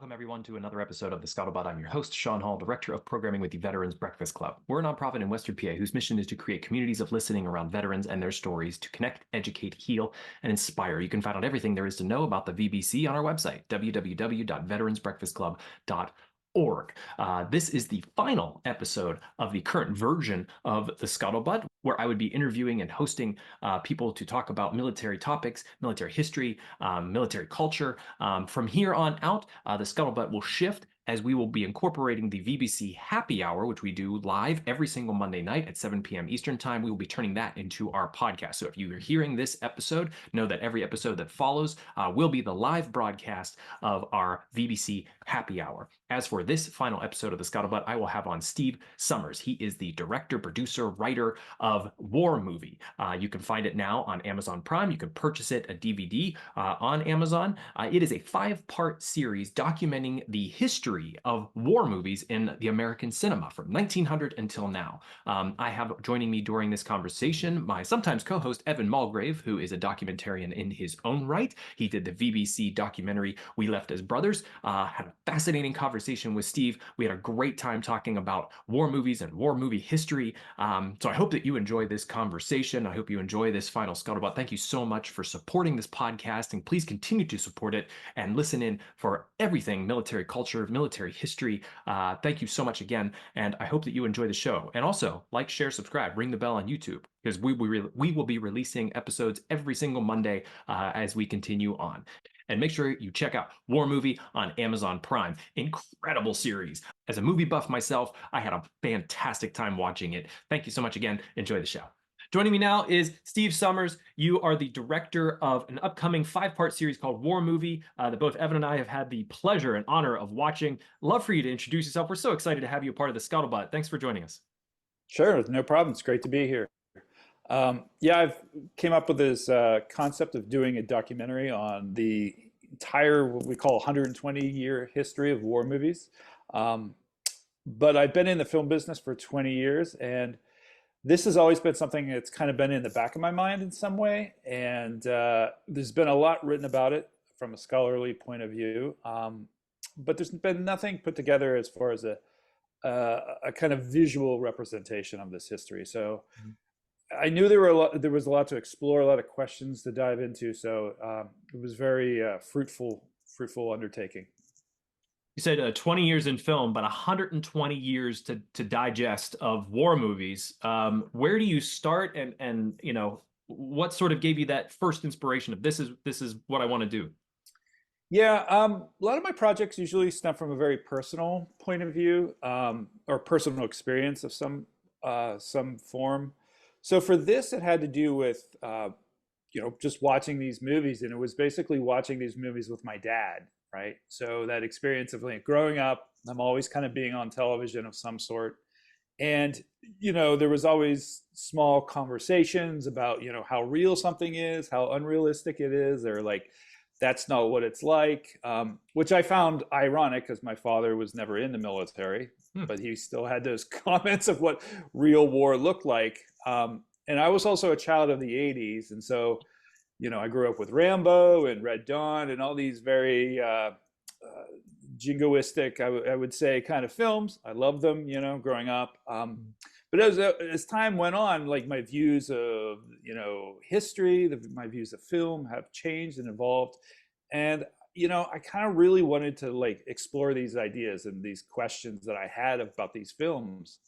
Welcome, everyone, to another episode of The Scuttlebutt. I'm your host, Sean Hall, Director of Programming with the Veterans Breakfast Club. We're a nonprofit in Western PA whose mission is to create communities of listening around veterans and their stories to connect, educate, heal, and inspire. You can find out everything there is to know about the VBC on our website, www.veteransbreakfastclub.org. This is the final episode of the current version of The Scuttlebutt, where I would be interviewing and hosting people to talk about military topics, military history, military culture. From here on out, the Scuttlebutt will shift as we will be incorporating the VBC Happy Hour, which we do live every single Monday night at 7 p.m. Eastern Time. We will be turning that into our podcast. So if you are hearing this episode, know that every episode that follows will be the live broadcast of our VBC Happy Hour. As for this final episode of the Scuttlebutt, I will have on Steve Summers. He is the director, producer, writer of War Movie. You can find it now on Amazon Prime. You can purchase it a DVD on Amazon. It is a 5-part series documenting the history of war movies in the American cinema from 1900 until now. I have joining me during this conversation my sometimes co-host Evan Mulgrave, who is a documentarian in his own right. He did the VBC documentary We Left as Brothers. Had a fascinating conversation with Steve. We had a great time talking about war movies and war movie history. So I hope that you enjoy this conversation. I hope you enjoy this final Scuttlebutt. Thank you so much for supporting this podcast, and please continue to support it and listen in for everything military culture, military history. Thank you so much again, and I hope that you enjoy the show. And also, like, share, subscribe, ring the bell on YouTube, because we will be releasing episodes every single Monday as we continue on. And make sure you check out War Movie on Amazon Prime. Incredible series. As a movie buff myself, I had a fantastic time watching it. Thank you so much again. Enjoy the show. Joining me now is Steve Summers. You are the director of an upcoming 5-part series called War Movie that both Evan and I have had the pleasure and honor of watching. Love for you to introduce yourself. We're so excited to have you a part of the Scuttlebutt. Thanks for joining us. Sure, no problem. It's great to be here. I've came up with this concept of doing a documentary on the entire, what we call 120-year history of war movies. But I've been in the film business for 20 years, and this has always been something that's kind of been in the back of my mind in some way. And there's been a lot written about it from a scholarly point of view. But there's been nothing put together as far as a kind of visual representation of this history. So I knew there was a lot to explore, a lot of questions to dive into. So it was very fruitful undertaking. You said 20 years in film, but 120 years to digest of war movies. Where do you start, and what sort of gave you that first inspiration of this is what I want to do? Yeah, a lot of my projects usually stem from a very personal point of view, or personal experience of some form. So for this, it had to do with just watching these movies, and it was basically watching these movies with my dad, right? So that experience of like growing up, I'm always kind of being on television of some sort, and there was always small conversations about how real something is, how unrealistic it is, or like that's not what it's like, which I found ironic because my father was never in the military, but he still had those comments of what real war looked like. And I was also a child of the 80s. And so, I grew up with Rambo and Red Dawn and all these very jingoistic, I would say, kind of films. I loved them, growing up. But as time went on, like my views of history, my views of film have changed and evolved, and I kind of really wanted to like explore these ideas and these questions that I had about these films,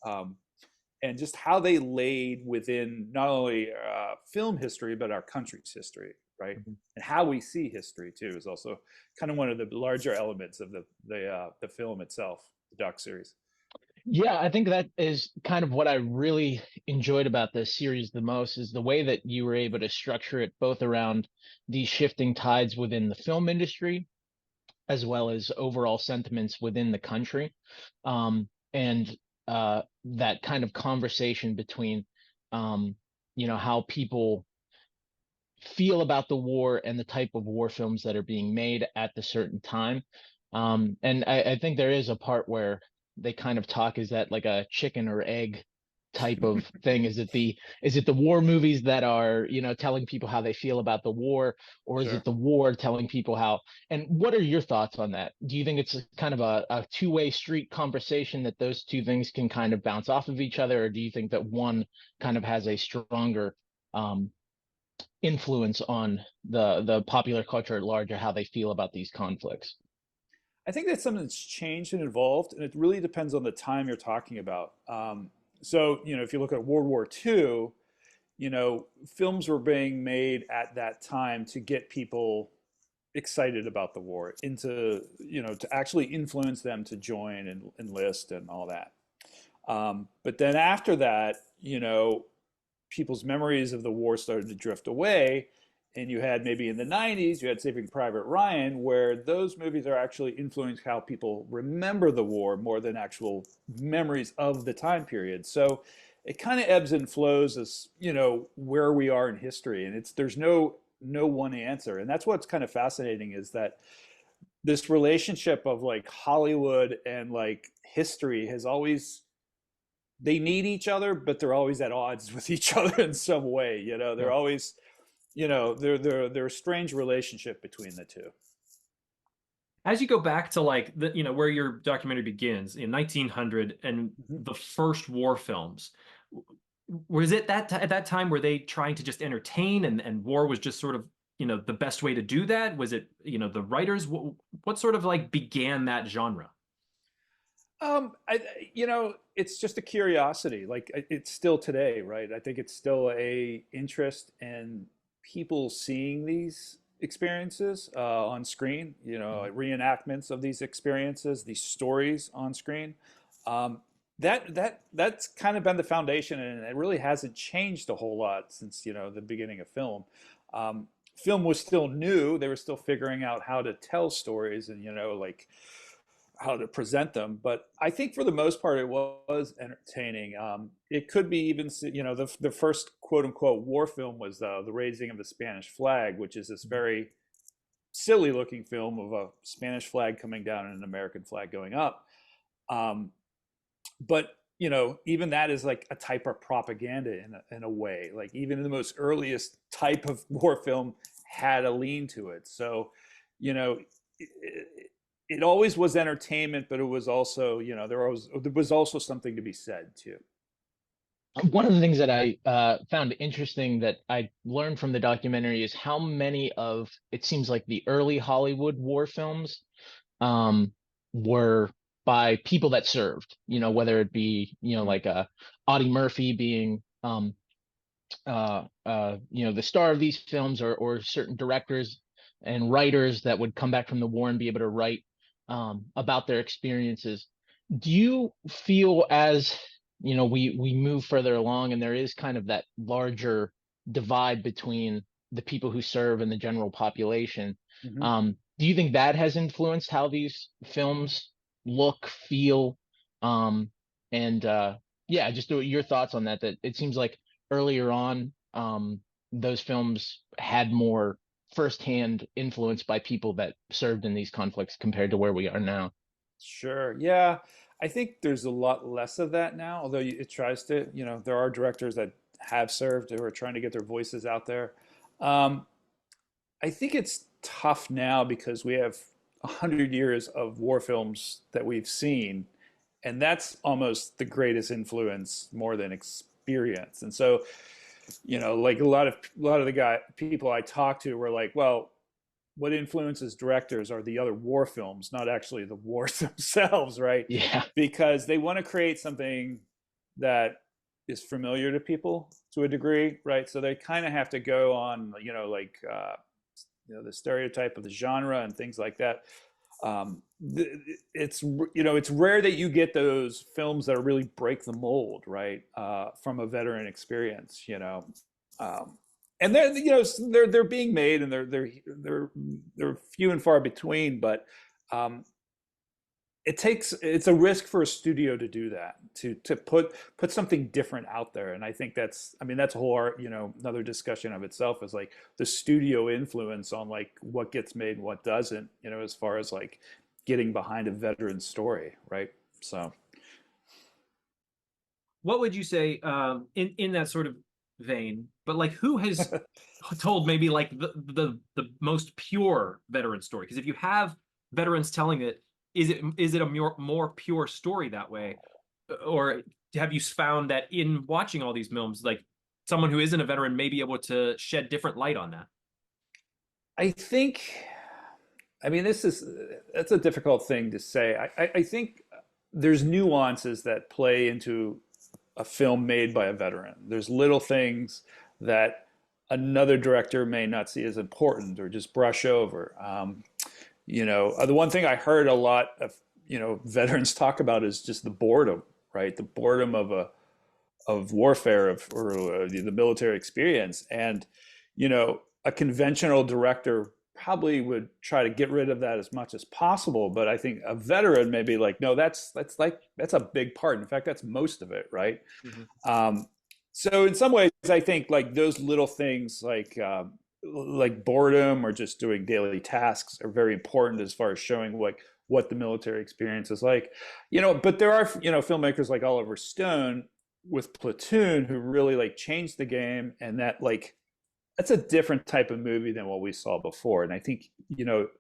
and just how they laid within not only film history but our country's history, right? Mm-hmm. And how we see history too is also kind of one of the larger elements of the film itself, the doc series. Yeah, I think that is kind of what I really enjoyed about this series the most, is the way that you were able to structure it both around these shifting tides within the film industry, as well as overall sentiments within the country. And that kind of conversation between, how people feel about the war and the type of war films that are being made at the certain time. And I think there is a part where they kind of talk, is that like a chicken or egg type of thing? Is it the war movies that are, telling people how they feel about the war, or is it Sure. the war telling people how? And what are your thoughts on that? Do you think it's kind of a two-way street conversation that those two things can kind of bounce off of each other, or do you think that one kind of has a stronger um, influence on the popular culture at large, or how they feel about these conflicts? I think that's something that's changed and evolved, and it really depends on the time you're talking about. So, if you look at World War II, films were being made at that time to get people excited about the war, to actually influence them to join and enlist and all that. But then after that, people's memories of the war started to drift away. And you had maybe in the 90s, you had Saving Private Ryan, where those movies are actually influencing how people remember the war more than actual memories of the time period. So it kind of ebbs and flows as, where we are in history. And there's no one answer. And that's what's kind of fascinating, is that this relationship of like Hollywood and like history has always, they need each other, but they're always at odds with each other in some way. They're Yeah. always, they're a strange relationship between the two. As you go back to like where your documentary begins in 1900 and Mhm. the first war films, was it at that time were they trying to just entertain, and war was just sort of the best way to do that? Was it the writers? What sort of like began that genre? It's just a curiosity. Like it's still today, right? I think it's still a interest in people seeing these experiences on screen. Mhm. Reenactments of these experiences, these stories on screen. Um, that's kind of been the foundation, and it really hasn't changed a whole lot since the beginning of film. Film was still new; they were still figuring out how to tell stories, and like how to present them. But I think for the most part, it was entertaining. It could be even, the first quote unquote war film was the Raising of the Spanish Flag, which is this very silly looking film of a Spanish flag coming down and an American flag going up. Um, but even that is like a type of propaganda in a way. Like even in the most earliest type of war film had a lean to it. So, you know, it, it always was entertainment, but it was also, there was also something to be said too. One of the things that I found interesting that I learned from the documentary is how many of it seems like the early Hollywood war films um, were by people that served. Whether it be Mm. like Audie Murphy being the star of these films, or certain directors and writers that would come back from the war and be able to write about their experiences. Do you feel, as we move further along and there is kind of that larger divide between the people who serve and the general population, Hmm. do you think that has influenced how these films look, feel, um, and yeah, just your thoughts on that? That it seems like earlier on, those films had more firsthand influence by people that served in these conflicts compared to where we are now. Sure. Yeah. I think there's a lot less of that now, although it tries to, there are directors that have served who are trying to get their voices out there. Um, I think it's tough now because we have 100 years of war films that we've seen, and that's almost the greatest influence more than experience. And so, like a lot of the people I talk to were like, well, what influences directors are the other war films, not actually the wars themselves, right? Yeah. Because they want to create something that is familiar to people to a degree, right? So they kind of have to go on, like the stereotype of the genre and things like that. It's rare that you get those films that really break the mold, right? From a veteran experience, um, and they're they're being made, and they're few and far between. But um, it's a risk for a studio to do that, to put something different out there. And I think that's a whole art, another discussion of itself, is like the studio influence on like what gets made and what doesn't, as far as like getting behind a veteran story, right? So what would you say in that sort of vein? But like, who has told maybe like the most pure veteran story? Because if you have veterans telling it, is it a more pure story that way, or have you found that in watching all these films, like someone who isn't a veteran may be able to shed different light on that? I think, I mean, that's a difficult thing to say. I think there's nuances that play into a film made by a veteran. There's little things that another director may not see as important or just brush over. The one thing I heard a lot of, veterans talk about is just the boredom, right? The boredom of warfare or the military experience. And, a conventional director probably would try to get rid of that as much as possible. But I think a veteran may be like, no, that's a big part. In fact, that's most of it, right? Mhm. So in some ways, I think like those little things like boredom or just doing daily tasks are very important as far as showing what the military experience is like. But there are, filmmakers like Oliver Stone with Platoon who really like changed the game, and that's a different type of movie than what we saw before. And I think,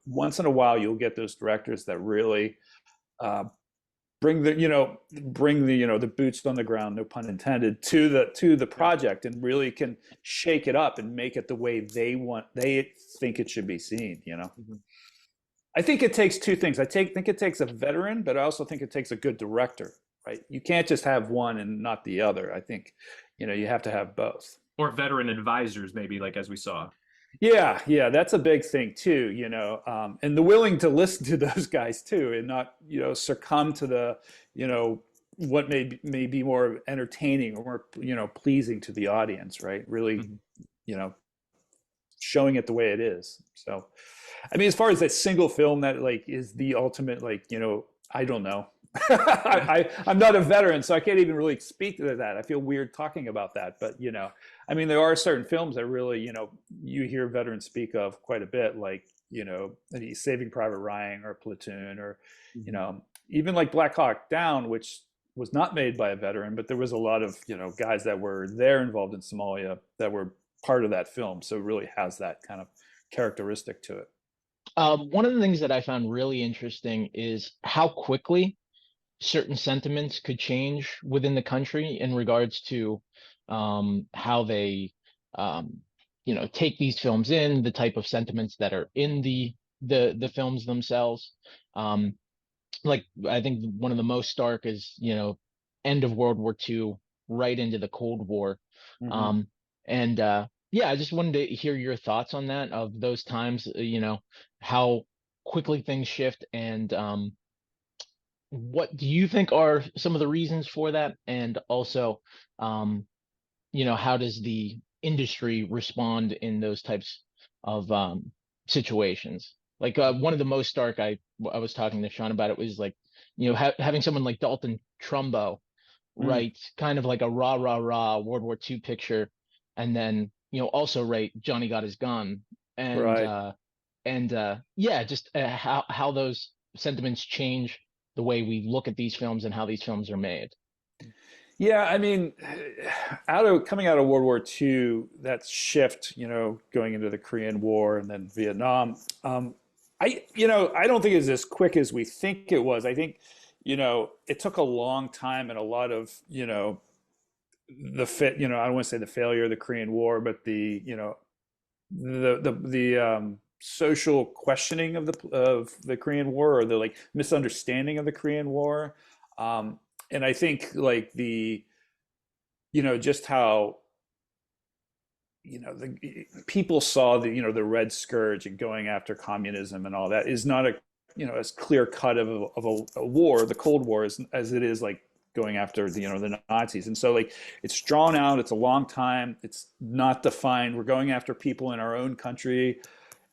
once in a while you'll get those directors that really uh, bring the the boots on the ground, no pun intended, to the project, and really can shake it up and make it the way they think it should be seen. Mhm. I think it takes two things. Think it takes a veteran, but I also think it takes a good director, right? You can't just have one and not the other. I think, you have to have both. Or veteran advisors, maybe, like as we saw. Yeah, that's a big thing too, and the willing to listen to those guys too, and not, succumb to the, what may be more entertaining or more, pleasing to the audience, right? Really, Mhm. you know, showing it the way it is. So, I mean, as far as that single film that like is the ultimate, like, I don't know. I'm not a veteran, so I can't even really speak to that. I feel weird talking about that, but I mean, there are certain films that really, you hear veterans speak of quite a bit, like, Saving Private Ryan or Platoon, or Mhm. even like Black Hawk Down, which was not made by a veteran, but there was a lot of guys that were there involved in Somalia that were part of that film, so it really has that kind of characteristic to it. One of the things that I found really interesting is how quickly certain sentiments could change within the country in regards to how they um, take these films in, the type of sentiments that are in the films themselves. Um, like I think one of the most stark is end of World War II, right into the Cold War. Hmm. And Yeah, I just wanted to hear your thoughts on that, of those times, how quickly things shift, and what do you think are some of the reasons for that? And also, um, how does the industry respond in those types of situations? Like one of the most stark, I was talking to Sean about it, was like, having someone like Dalton Trumbo Mm, write kind of like a rah rah rah World War II picture, and then also write Johnny Got His Gun, and right. yeah, just how those sentiments change the way we look at these films and how these films are made. Yeah, I mean, coming out of World War II, that shift, going into the Korean War and then Vietnam, I don't think it's as quick as we think it was. I think, it took a long time and a lot of, I don't want to say the failure of the Korean War, but the social questioning of the Korean War, or the like misunderstanding of the Korean War. And I think like just how the people saw the Red Scourge and going after communism and all that is not a as clear cut of a war, the Cold War, as it is like going after the Nazis. And so like it's drawn out, it's a long time, it's not defined, we're going after people in our own country,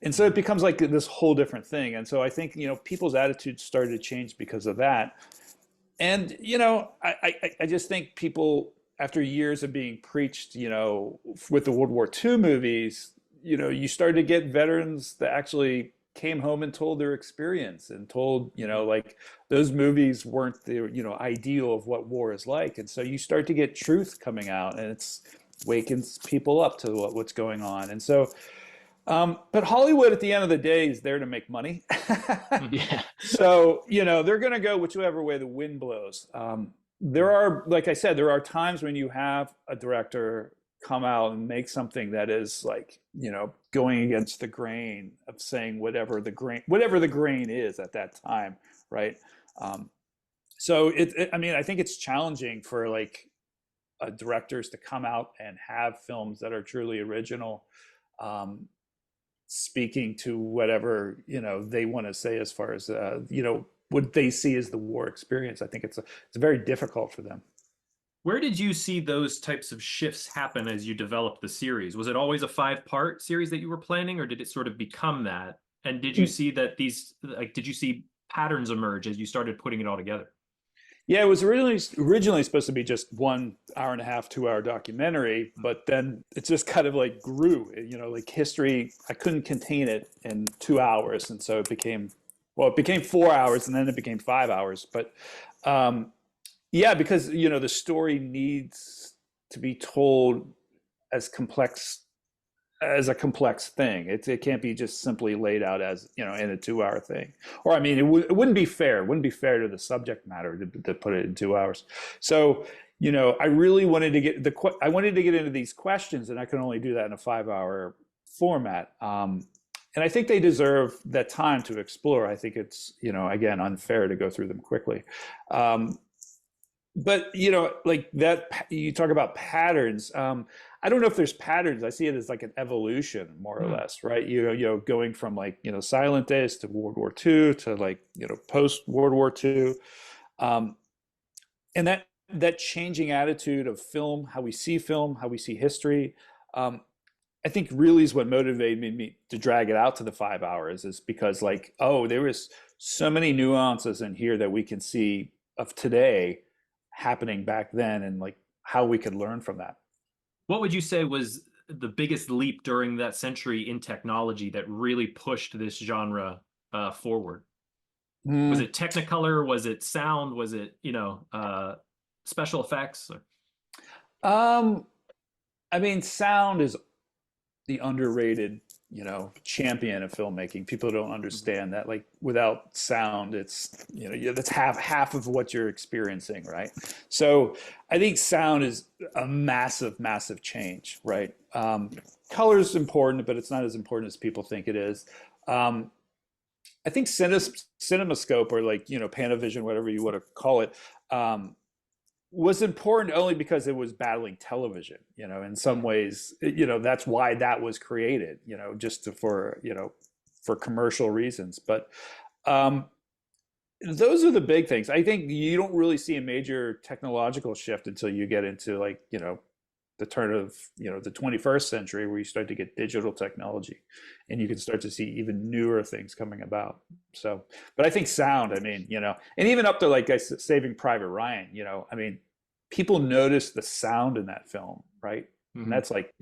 and so it becomes like this whole different thing. And so I think people's attitudes started to change because of that. And I just think people, after years of being preached, with the World War II movies, you started to get veterans that actually came home and told their experience and told, like those movies weren't the, ideal of what war is like. And so you start to get truth coming out, and it's wakens people up to what's going on. And so, but Hollywood at the end of the day is there to make money. Yeah. So, they're going to go whichever way the wind blows. There are, like I said, there are times when you have a director come out and make something that is like, going against the grain of saying whatever the grain is at that time, right? So I mean, I think it's challenging for like directors to come out and have films that are truly original, speaking to whatever they want to say as far as what they see as the war experience. I think it's very difficult for them. Where did you see those types of shifts happen as you developed the series? Was it always a 5-part series that you were planning, or did it sort of become that? And did you see that did you see patterns emerge as you started putting it all together? Yeah, it was originally supposed to be just 1 hour and a half, 2 hour documentary, but then it just kind of like grew, like history. I couldn't contain it in 2 hours. And so it became 4 hours, and then it became 5 hours. But yeah, because, the story needs to be told as a complex thing. It can't be just simply laid out as, in a 2 hour thing. Or, I mean, it wouldn't be fair. It wouldn't be fair to the subject matter to put it in 2 hours. So, I really wanted to get into these questions, and I can only do that in a 5 hour format. And I think they deserve that time to explore. I think it's, again, unfair to go through them quickly. But, like that, you talk about patterns. I don't know if there's patterns. I see it as like an evolution, more or less, right? Going from like, silent days to World War II to like, post World War II. And that changing attitude of film, how we see history, I think really is what motivated me to drag it out to the 5 hours, is because like, oh, there was so many nuances in here that we can see of today happening back then, and like how we could learn from that. What would you say was the biggest leap during that century in technology that really pushed this genre forward? Was it Technicolor? Was it sound? Was it, special effects? I mean, sound is the underrated, champion of filmmaking. People don't understand that. Like without sound, it's, that's half of what you're experiencing, right? So I think sound is a massive, massive change, right? Color is important, but it's not as important as people think it is. I think CinemaScope, or like, Panavision, whatever you want to call it, was important only because it was battling television. In some ways, that's why that was created, just for commercial reasons. But those are the big things. I think you don't really see a major technological shift until you get into like, the turn of, the 21st century, where you start to get digital technology and you can start to see even newer things coming about. So, but I think sound, I mean, and even up to like Saving Private Ryan, I mean, people notice the sound in that film, right? And that's like,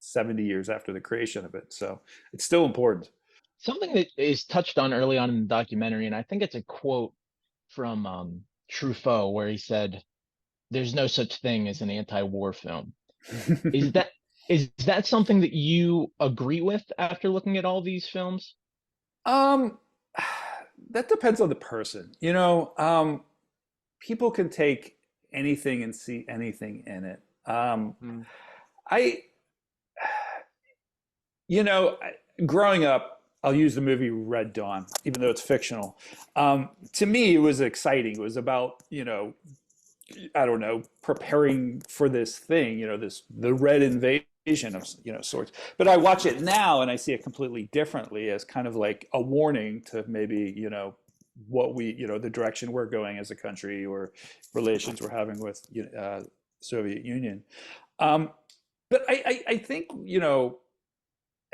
70 years after the creation of it. So it's still important. Something that is touched on early on in the documentary, and I think it's a quote from Truffaut, where he said, "There's no such thing as an anti-war film." Is that something that you agree with after looking at all these films? That depends on the person. People can take anything and see anything in it. I, growing up, I'll use the movie Red Dawn, even though it's fictional. To me, it was exciting. It was about, I don't know, preparing for this thing, the Red Invasion of, sorts. But I watch it now and I see it completely differently, as kind of like a warning to maybe, what we, the direction we're going as a country, or relations we're having with Soviet Union. But I think,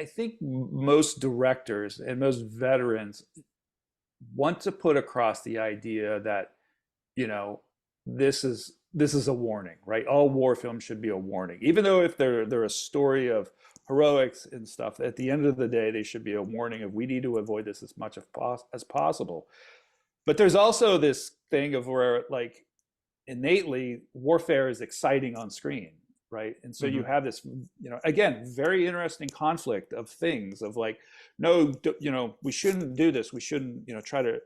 I think most directors and most veterans want to put across the idea that, this is a warning, right? All war films should be a warning, even though if they're a story of heroics and stuff. At the end of the day, they should be a warning of we need to avoid this as much as possible. But there's also this thing of where like innately warfare is exciting on screen, right? And so you Hmm. have this, again, very interesting conflict of things of like, no, we shouldn't do this. We shouldn't, try to,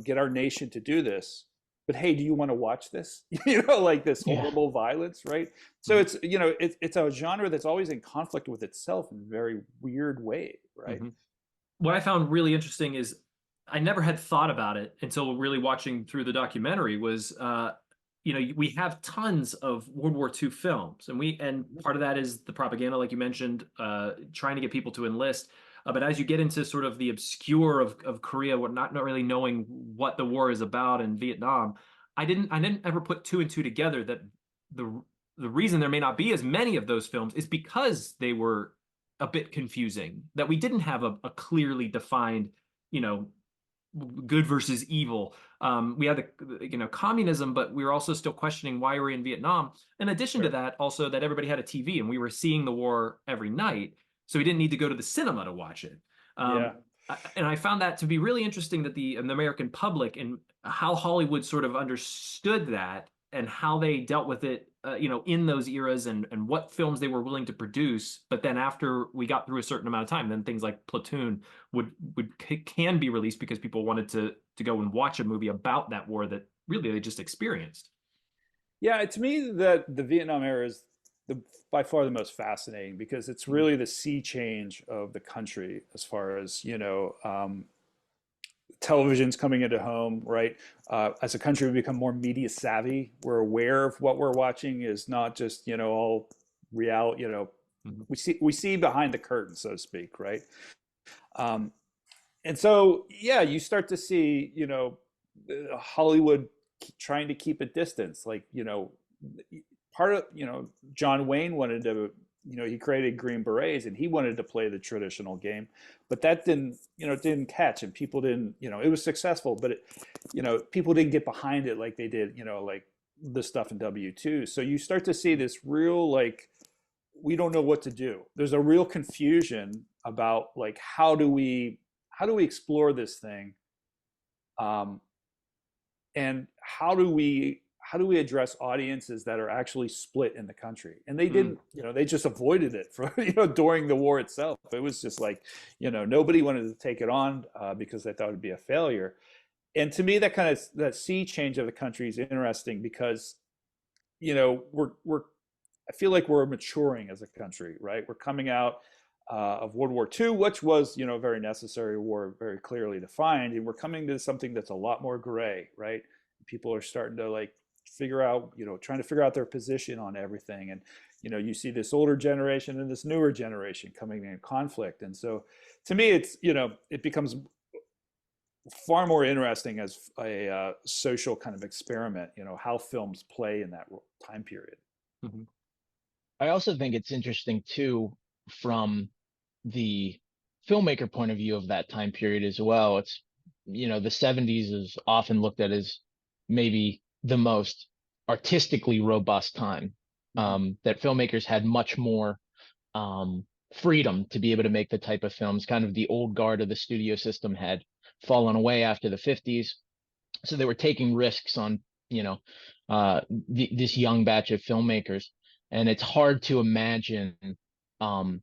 get our nation to do this. But hey, do you want to watch this? Like this Yeah. horrible violence, right? So Hmm. it's a genre that's always in conflict with itself in a very weird way, right? Hmm. What I found really interesting is I never had thought about it until really watching through the documentary was we have tons of World War II films and part of that is the propaganda like you mentioned trying to get people to enlist but as you get into sort of the obscure of Korea what not really knowing what the war is about in Vietnam I didn't ever put two and two together that the the reason there may not be as many of those films is because they were a bit confusing that we didn't have a clearly defined you know good versus evil. We had the communism, but we were also still questioning why we're in Vietnam. In addition to Right. that, also that everybody had a TV and we were seeing the war every night, so we didn't need to go to the cinema to watch it. Yeah. And I found that to be really interesting that the American public and how Hollywood sort of understood that and how they dealt with it, in those eras and what films they were willing to produce. But then after we got through a certain amount of time, then things like Platoon would can be released because people wanted to go and watch a movie about that war that really they just experienced. Yeah, to me, that the Vietnam era is by far the most fascinating because it's Mhm. really the sea change of the country as far as, television's coming into home, right? As a country, we become more media savvy. We're aware of what we're watching is not just, all reality, Mhm. we see behind the curtain, so to speak, right? Um, and so, yeah, you start to see, Hollywood trying to keep a distance. Like, part of, John Wayne wanted to, he created Green Berets and he wanted to play the traditional game, but that didn't catch and people didn't, it was successful, but people didn't get behind it like they did, like the stuff in W2. So you start to see this real, like, we don't know what to do. There's a real confusion about like, how do we explore this thing, um, and how do we address audiences that are actually split in the country? And they Mm. didn't, they just avoided it for during the war itself. It was just like, nobody wanted to take it on because they thought it'd be a failure. And to me, that sea change of the country is interesting because we're I feel like we're maturing as a country, right? We're coming out of World War II, which was, a very necessary war, very clearly defined, and we're coming to something that's a lot more gray, right? People are starting to like figure out, trying to figure out their position on everything, and you see this older generation and this newer generation coming in conflict, and so to me, it's it becomes far more interesting as a social kind of experiment, how films play in that time period. Mhm. I also think it's interesting too from the filmmaker point of view of that time period as well. It's, the 70s is often looked at as maybe the most artistically robust time. Mm-hmm. That filmmakers had much more freedom to be able to make the type of films. Kind of the old guard of the studio system had fallen away after the 50s. So they were taking risks on, you know, this young batch of filmmakers. And it's hard to imagine um,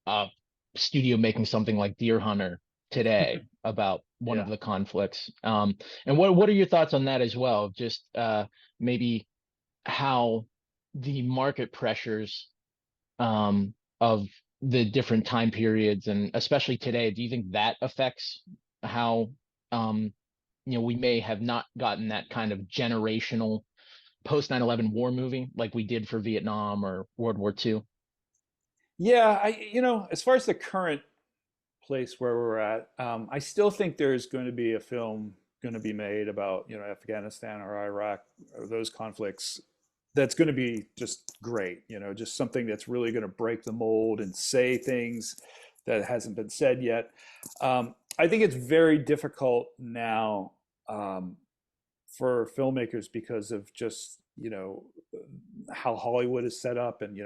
a studio making something like Deer Hunter today about one of Yeah. the conflicts. And what are your thoughts on that as well? Just maybe how the market pressures of the different time periods, and especially today, do you think that affects how um, we may have not gotten that kind of generational post 9/11 war movie like we did for Vietnam or World War II? Yeah, as far as the current place where we're at, I still think there's going to be a film going to be made about, Afghanistan or Iraq or those conflicts that's going to be just great, just something that's really going to break the mold and say things that hasn't been said yet. I think it's very difficult now, for filmmakers because of just, how Hollywood is set up, and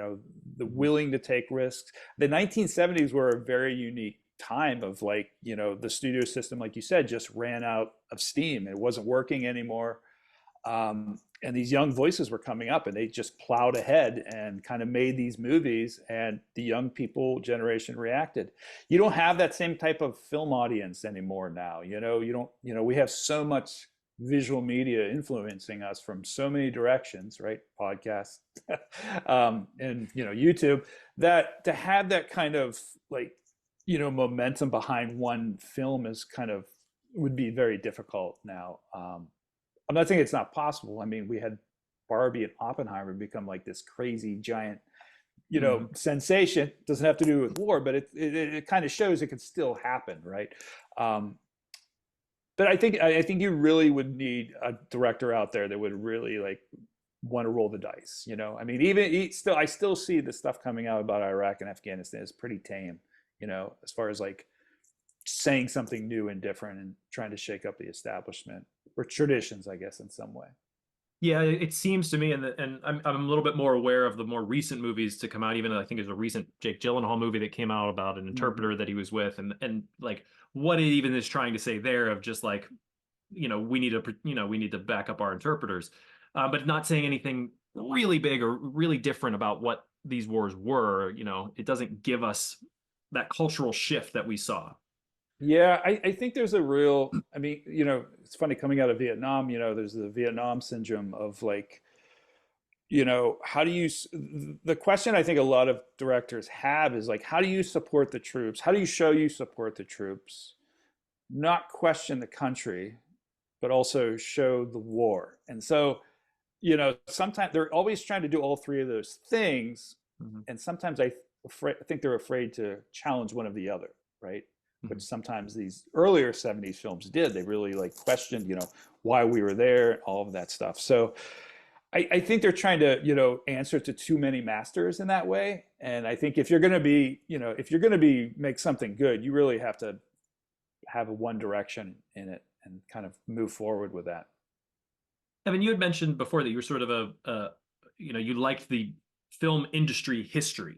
the willing to take risks. The 1970s were a very unique time of, like, the studio system, like you said, just ran out of steam. It wasn't working anymore. And these young voices were coming up, and they just plowed ahead and kind of made these movies, and the young people generation reacted. You don't have that same type of film audience anymore now. You don't, we have so much visual media influencing us from so many directions, right? Podcasts, and YouTube, that to have that kind of, like, momentum behind one film is kind of, would be very difficult now. I'm not saying it's not possible. I mean, we had Barbie and Oppenheimer become like this crazy giant, sensation. Doesn't have to do with war, but it kind of shows it could still happen, right? But I think you really would need a director out there that would really, like, want to roll the dice. I mean, I still see the stuff coming out about Iraq and Afghanistan is pretty tame. As far as, like, saying something new and different and trying to shake up the establishment or traditions, I guess, in some way. Yeah, it seems to me, and I'm a little bit more aware of the more recent movies to come out. Even I think there's a recent Jake Gyllenhaal movie that came out about an interpreter that he was with, and like what it even is trying to say there of just like, we need to back up our interpreters, but not saying anything really big or really different about what these wars were. It doesn't give us that cultural shift that we saw. Yeah, I think there's a real, I mean, it's funny coming out of Vietnam, there's the Vietnam syndrome of, like, how do you, the question I think a lot of directors have is, like, how do you support the troops? How do you show you support the troops? Not question the country, but also show the war. And so, sometimes they're always trying to do all three of those things. And sometimes I think they're afraid to challenge one of the other, right? Which sometimes these earlier 70s films did. They really, like, questioned, why we were there, all of that stuff. So I think they're trying to, answer to too many masters in that way. And I think if you're going to be, make something good, you really have to have a one direction in it and kind of move forward with that. Evan, you had mentioned before that you were sort of you liked the film industry history.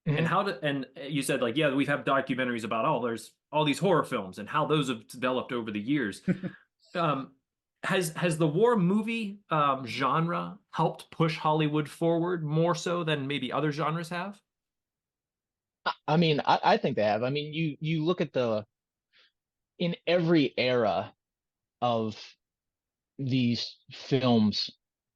And and you said, like, yeah, we've had documentaries about, there's all these horror films and how those have developed over the years. Has the war movie genre helped push Hollywood forward more so than maybe other genres have? I mean, I think they have. I mean, you look at in every era of these films,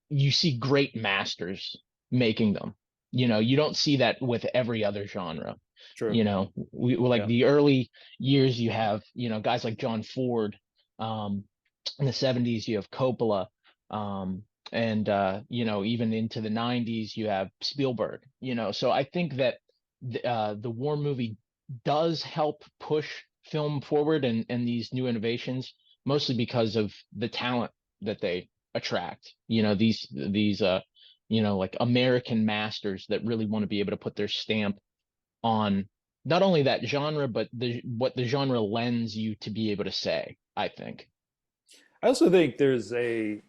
you see great masters making them. You don't see that with every other genre. True. We like the early years, you have, guys like John Ford. In the 70s, you have Coppola. And even into the 90s, you have Spielberg. So I think that the war movie does help push film forward and these new innovations, mostly because of the talent that they attract. These like American masters that really want to be able to put their stamp on not only that genre, but what the genre lends you to be able to say, I think. I also think it's a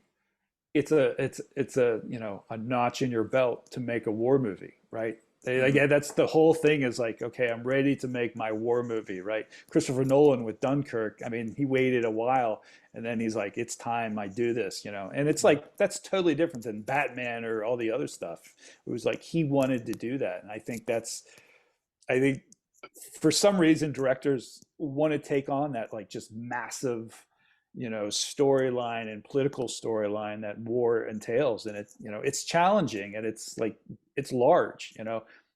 a notch in your belt to make a war movie, right? Again, that's the whole thing, is like, okay, I'm ready to make my war movie, right? Christopher Nolan with Dunkirk, I mean, he waited a while and then he's like, it's time I do this, and it's like, that's totally different than Batman or all the other stuff. It was like, he wanted to do that. And I think for some reason, directors want to take on that, like, just massive, storyline and political storyline that war entails. And it's challenging, and it's like, it's large,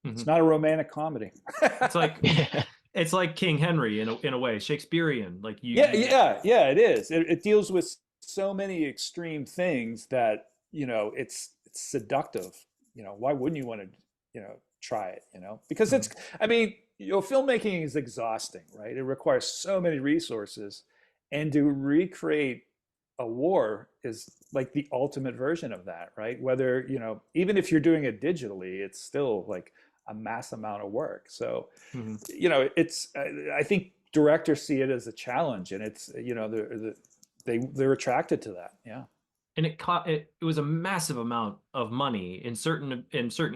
it's not a romantic comedy. It's like, it's like King Henry in a way, Shakespearean, like yeah, it is. It deals with so many extreme things that, it's seductive. Why wouldn't you want to, try it, because it's, I mean, filmmaking is exhausting, right? It requires so many resources, and to recreate a war is like the ultimate version of that, right? Whether, even if you're doing it digitally, it's still like a mass amount of work. So, it's, I think directors see it as a challenge, and it's, they're attracted to that. Yeah. and it was a massive amount of money in certain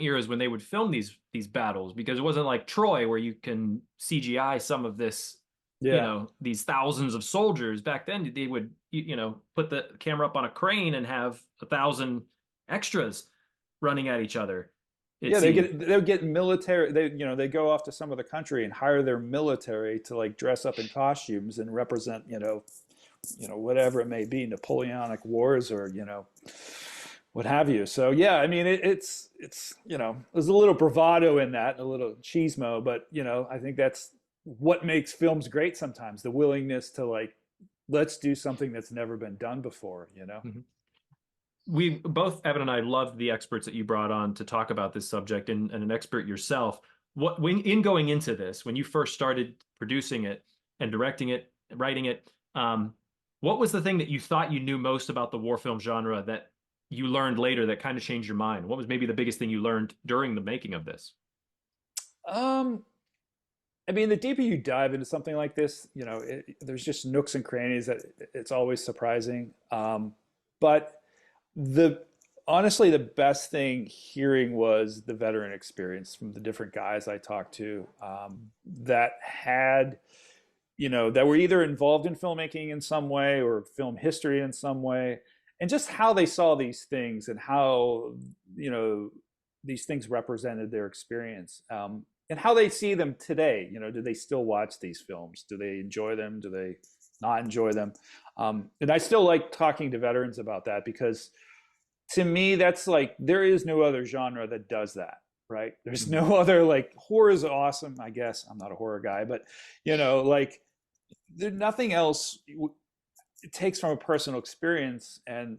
eras when they would film these battles, because it wasn't like Troy where you can CGI some of this, Yeah. these thousands of soldiers. Back then they would put the camera up on a crane and have 1,000 extras running at each other, it Yeah, seemed. they would get military. They go off to some other country and hire their military to like dress up in costumes and represent whatever it may be, Napoleonic Wars or what have you. So yeah, I mean it's there's a little bravado in that, a little cheesemo, but I think that's what makes films great sometimes, the willingness to like let's do something that's never been done before. Mhm. We both, Evan and I, loved the experts that you brought on to talk about this subject, and an expert yourself. In going into this, when you first started producing it and directing it, writing it, what was the thing that you thought you knew most about the war film genre that you learned later that kind of changed your mind? What was maybe the biggest thing you learned during the making of this? Um, I mean, the deeper you dive into something like this, there's just nooks and crannies that it's always surprising. But the honestly, the best thing hearing was the veteran experience from the different guys I talked to that had, that were either involved in filmmaking in some way or film history in some way, and just how they saw these things and how, you know, these things represented their experience. And how they see them today. Do they still watch these films? Do they enjoy them? Do they not enjoy them? And I still like talking to veterans about that because to me, that's like, there is no other genre that does that, right? There's Mhm. no other, like, horror is awesome, I guess. I'm not a horror guy, but, like, there's nothing else it takes from a personal experience and,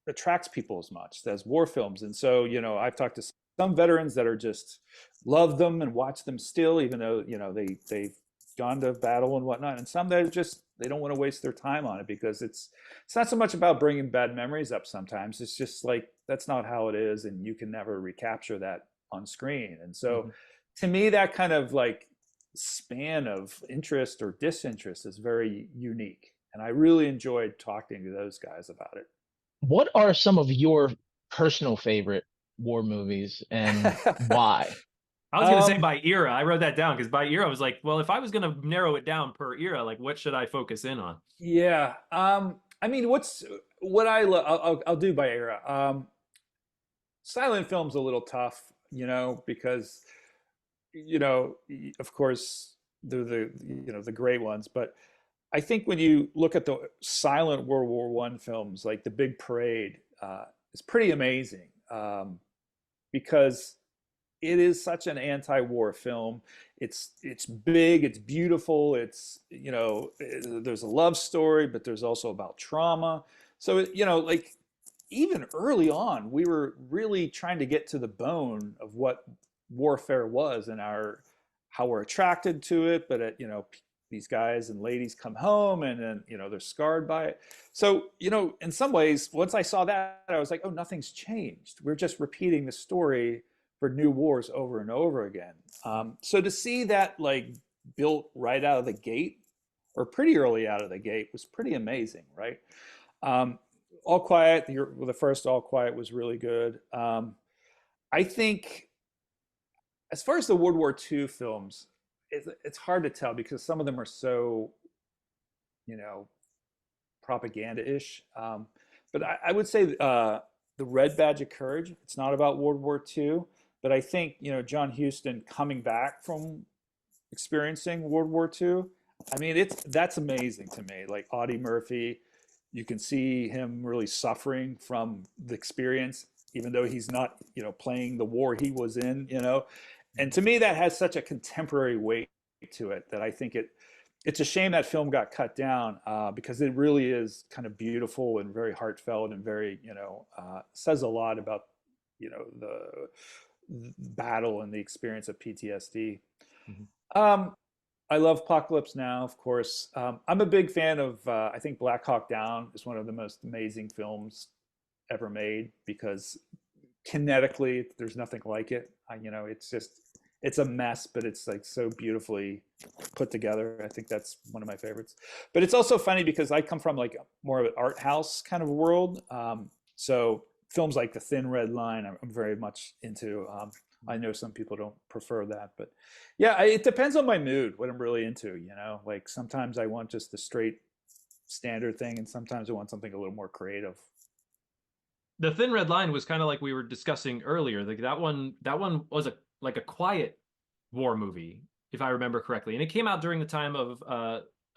attracts people as much as war films. And so, I've talked to some veterans that are just love them and watch them still, even though, they've gone to battle and whatnot. And some that are just, they don't want to waste their time on it because it's not so much about bringing bad memories up sometimes. It's just like, that's not how it is. And you can never recapture that on screen. And so Mhm. to me, that kind of like span of interest or disinterest is very unique. And I really enjoyed talking to those guys about What are some of your personal favorite war movies and it. why? I was going to say um, by era. I wrote that down because by era, I was like, well, if I was going to narrow it down per era, like what should I focus in on? yeah. I mean, what I love, I'll do by era. Silent film's a little tough, because of course they're the great ones, but I think when you look at the silent World War I films, like The Big Parade, it's pretty amazing because it is such an anti-war film. It's big, it's beautiful, there's a love story, but there's also about trauma. So like even early on, we were really trying to get to the bone of what warfare was and how we're attracted to it. But these guys and ladies come home and then they're scarred by it. So in some ways, once I saw that, I was like, oh, nothing's changed. We're just repeating the story for new wars over and over again. So to see that like built right out of the gate or pretty early out of the gate was pretty amazing, right? Um, All Quiet, the first All Quiet was really good. I think as far as the World War II films, it's hard to tell because some of them are so, you know, propaganda-ish. But I would say the Red Badge of Courage. It's not about World War II, but I think John Huston coming back from experiencing World War II. I mean, that's amazing to me. Like Audie Murphy, you can see him really suffering from the experience, even though he's not, playing the war he was in. And to me, that has such a contemporary weight to it that I think it's a shame that film got cut down because it really is kind of beautiful and very heartfelt and very, says a lot about, the battle and the experience of PTSD. Mhm. Um, I love Apocalypse Now, of course. I'm a big fan of, I think Black Hawk Down is one of the most amazing films ever made because kinetically, there's nothing like it. It's just, it's a mess, but it's like so beautifully put together. I think that's one of my favorites. But it's also funny because I come from like more of an art house kind of world. So films like The Thin Red Line, I'm very much into. I know some people don't prefer that, but yeah, it depends on my mood, what I'm really into, you know? Like sometimes I want just the straight standard thing, and sometimes I want something a little more creative. The Thin Red Line was kind of like we were discussing earlier. Like that one was a quiet war movie, if I remember correctly, and it came out during the time of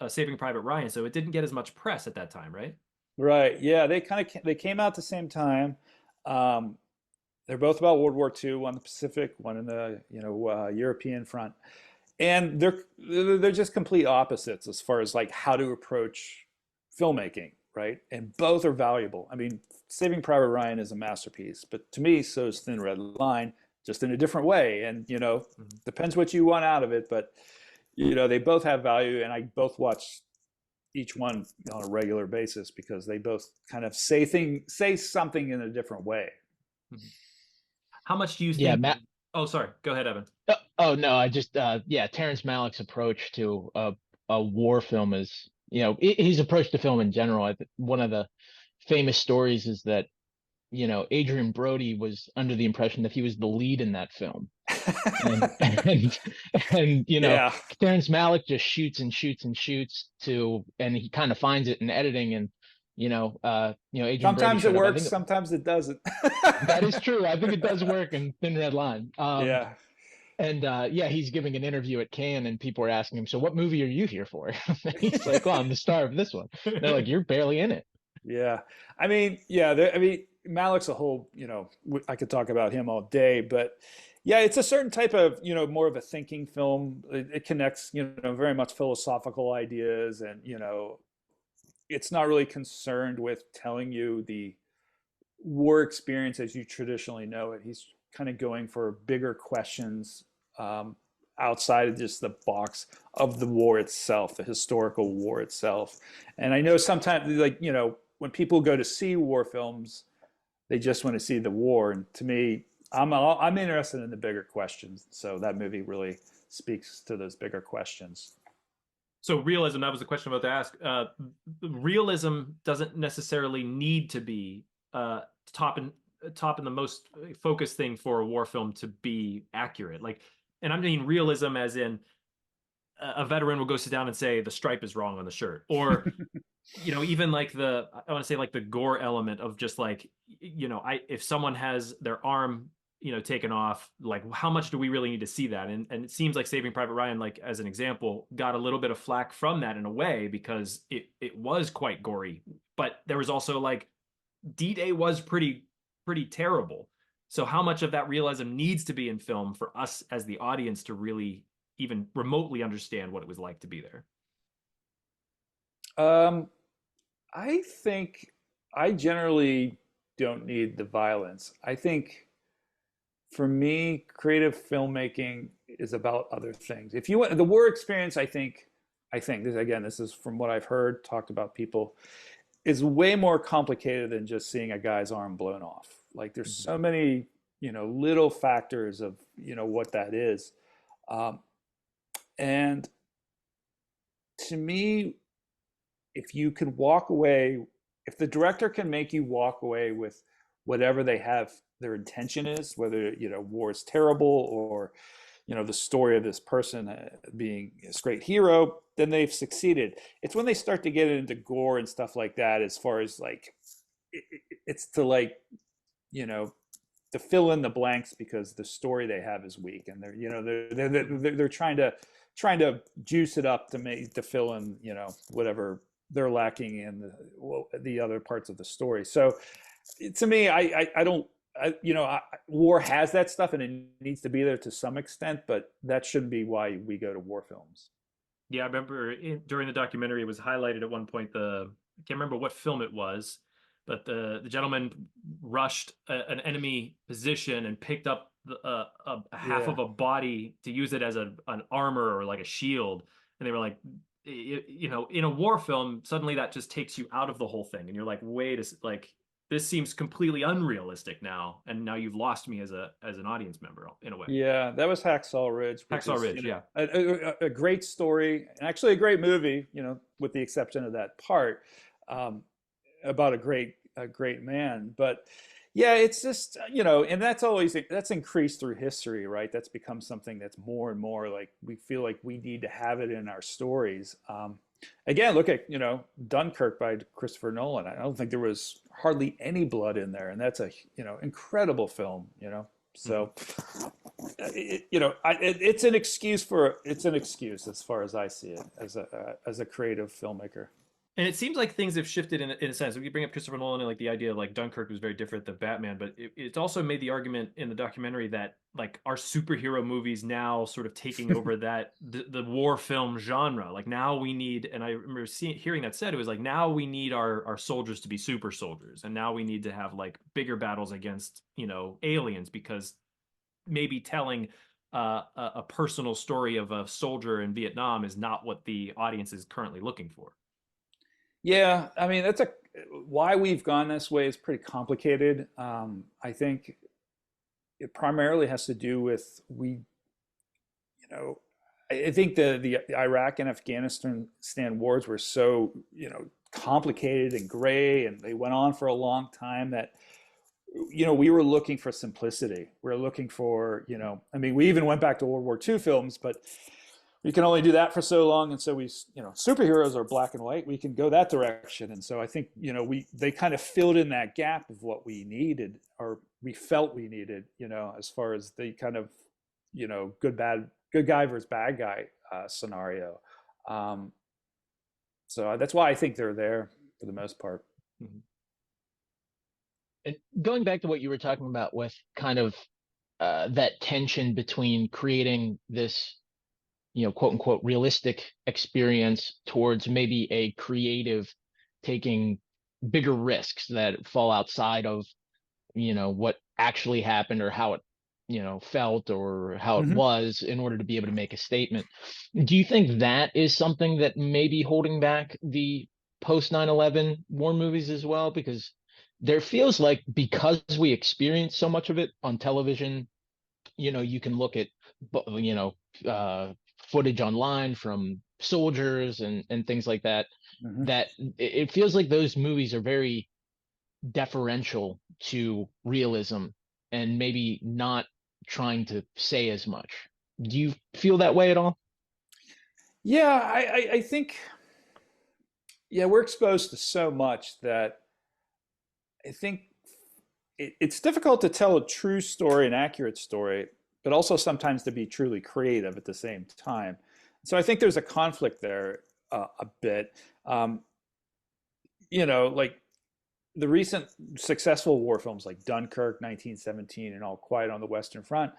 Saving Private Ryan, so it didn't get as much press at that time, right? Right. Yeah, they came out at the same time. Um, they're both about World War II, one in the Pacific, one in the European front, and they're just complete opposites as far as like how to approach filmmaking, right? And both are valuable. I mean, Saving Private Ryan is a masterpiece, but to me, so is Thin Red Line, just in a different way. And Mhm. depends what you want out of it, but they both have value, and I both watch each one on a regular basis because they both kind of say something in a different way. Mhm. How much do you Yeah, think? Matt. Oh, sorry. Go ahead, Evan. Oh no, I just yeah, Terrence Malick's approach to a war film is, his approach to film in general. I think one of the famous stories is that, Adrian Brody was under the impression that he was the lead in that film. And and Yeah. Terrence Malick just shoots and shoots and shoots and he kind of finds it in editing, and Adrian Brody Sometimes it showed up. I works, think sometimes it doesn't. that is true. I think it does work in Thin Red Line. Yeah. And yeah, he's giving an interview at Cannes, and people are asking him, "So, what movie are you here for?" He's like, "Well, I'm the star of this one." They're like, "You're barely in it." Yeah. I mean, yeah, Malik's a whole, I could talk about him all day, but yeah, it's a certain type of, more of a thinking film. It connects, very much philosophical ideas, and, it's not really concerned with telling you the war experience as you traditionally know it. He's kind of going for bigger questions, outside of just the box of the war itself, the historical war itself. And I know sometimes, like, when people go to see war films, they just want to see the war. And to me, I'm interested in the bigger questions. So that movie really speaks to those bigger questions. So realism, that was the question I'm about to ask. Realism doesn't necessarily need to be top and top and the most focused thing for a war film to be accurate. Like, and I mean realism as in a veteran will go sit down and say the stripe is wrong on the shirt, or even like I want to say like the gore element of just like I if someone has their arm taken off, like how much do we really need to see that? And it seems like Saving Private Ryan, like as an example, got a little bit of flack from that in a way because it was quite gory, but there was also like D-Day was pretty terrible. So how much of that realism needs to be in film for us as the audience to really even remotely understand what it was like to be there? Um, I think I generally don't need the violence. I think for me, creative filmmaking is about other things. If you want the war experience, I think this again, this is from what I've heard, talked about people, is way more complicated than just seeing a guy's arm blown off. Like there's Mhm. so many, little factors of, what that is. Um, and to me, if you can walk away, if the director can make you walk away with whatever they have their intention is, whether war is terrible or the story of this person being this great hero, then they've succeeded. It's when they start to get into gore and stuff like that, as far as like it's to like you know to fill in the blanks because the story they have is weak, and they're trying to juice it up to make to fill in whatever they're lacking in the other parts of the story. So to me, I don't. War has that stuff and it needs to be there to some extent, but that shouldn't be why we go to war films. Yeah, I remember during the documentary, it was highlighted at one point. I can't remember what film it was, but the gentleman rushed an enemy position and picked up a half Yeah. of a body to use it as an armor or like a shield. And they were like, in a war film, suddenly that just takes you out of the whole thing, and you're like, wait, like this seems completely unrealistic now, and now you've lost me as an audience member in a way. Yeah, that was Hacksaw Ridge, which Hacksaw is, Ridge, yeah. a great story and actually a great movie, with the exception of that part, um, about a great man. But yeah, it's just, and that's increased through history, right? That's become something that's more and more like we feel like we need to have it in our stories. Again, look at, Dunkirk by Christopher Nolan. I don't think there was hardly any blood in there, and that's a, incredible film. Mhm. So, it's an excuse as far as I see it as a creative filmmaker. And it seems like things have shifted in a sense. We bring up Christopher Nolan and like the idea of like Dunkirk was very different than Batman, but it's also made the argument in the documentary that like our superhero movies now sort of taking over that the war film genre. Like now we need, and I remember hearing that said, it was like now we need our soldiers to be super soldiers, and now we need to have like bigger battles against aliens because maybe telling a personal story of a soldier in Vietnam is not what the audience is currently looking for. Yeah, I mean, that's a why we've gone this way is pretty complicated. I think it primarily has to do with you know, I think the Iraq and Afghanistan wars were so, complicated and gray, and they went on for a long time that, we were looking for simplicity. We are looking for, I mean, we even went back to World War II films, but we can only do that for so long. And so superheroes are black and white. We can go that direction. And so I think, they kind of filled in that gap of what we needed, or we felt we needed, as far as the kind of, good guy versus bad guy scenario. Um, so that's why I think they're there for the most part. Mhm. And going back to what you were talking about with kind of that tension between creating this, quote unquote, realistic experience towards maybe a creative taking bigger risks that fall outside of, what actually happened or how it, felt or how it Hmm. was in order to be able to make a statement. Do you think that is something that may be holding back the post 9/11 war movies as well? Because there feels like because we experience so much of it on television, you can look at you know uh footage online from soldiers and things like that, Hmm. that it feels like those movies are very deferential to realism and maybe not trying to say as much. Do you feel that way at all? Yeah, I think, yeah, we're exposed to so much that I think it's difficult to tell a true story, an accurate story, but also sometimes to be truly creative at the same time. So I think there's a conflict there, a bit. Um, like the recent successful war films like Dunkirk, 1917, and All Quiet on the Western Front,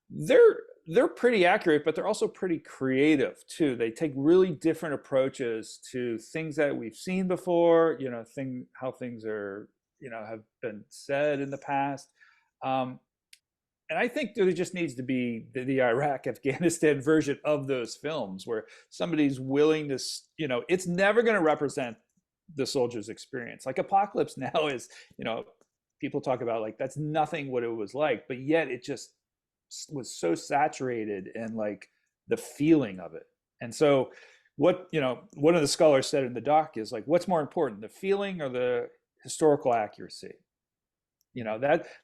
they're pretty accurate, but they're also pretty creative too. They take really different approaches to things that we've seen before, how things are, have been said in the past. Um, and I think there just needs to be the Iraq Afghanistan version of those films where somebody's willing to, it's never going to represent the soldier's experience. Like Apocalypse Now is, people talk about like that's nothing what it was like, but yet it just was so saturated in like the feeling of it. And so what, one of the scholars said in the doc is like, what's more important, the feeling or the historical accuracy?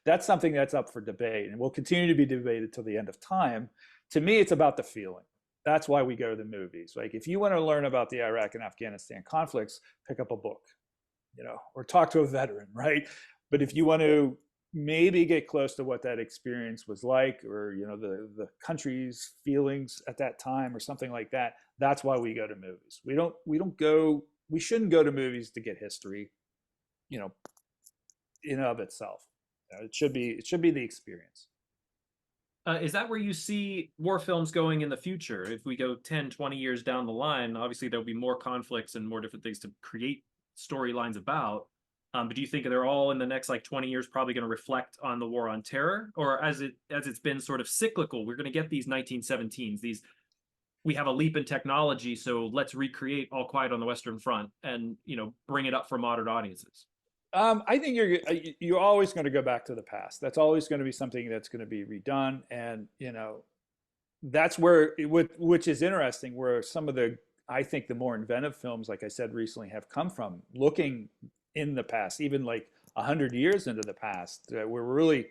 That's something that's up for debate and will continue to be debated till the end of time. To me, it's about the feeling. That's why we go to the movies. Like if you want to learn about the Iraq and Afghanistan conflicts, pick up a book, or talk to a veteran, right? But if you want to maybe get close to what that experience was like, or the country's feelings at that time or something like that, that's why we go to movies. We shouldn't go to movies to get history, you know in and of itself. It should be the experience. Is that where you see war films going in the future? If we go 10, 20 years down the line, obviously there'll be more conflicts and more different things to create storylines about. But do you think they're all in the next like 20 years probably going to reflect on the war on terror? Or as it's been sort of cyclical, we're going to get these 1917s, we have a leap in technology, so let's recreate All Quiet on the Western Front and bring it up for modern audiences. I think you're always going to go back to the past. That's always going to be something that's going to be redone, and that's where which is interesting. Where some of the I think the more inventive films, like I said recently, have come from looking in the past, even like 100 years into the past. We're really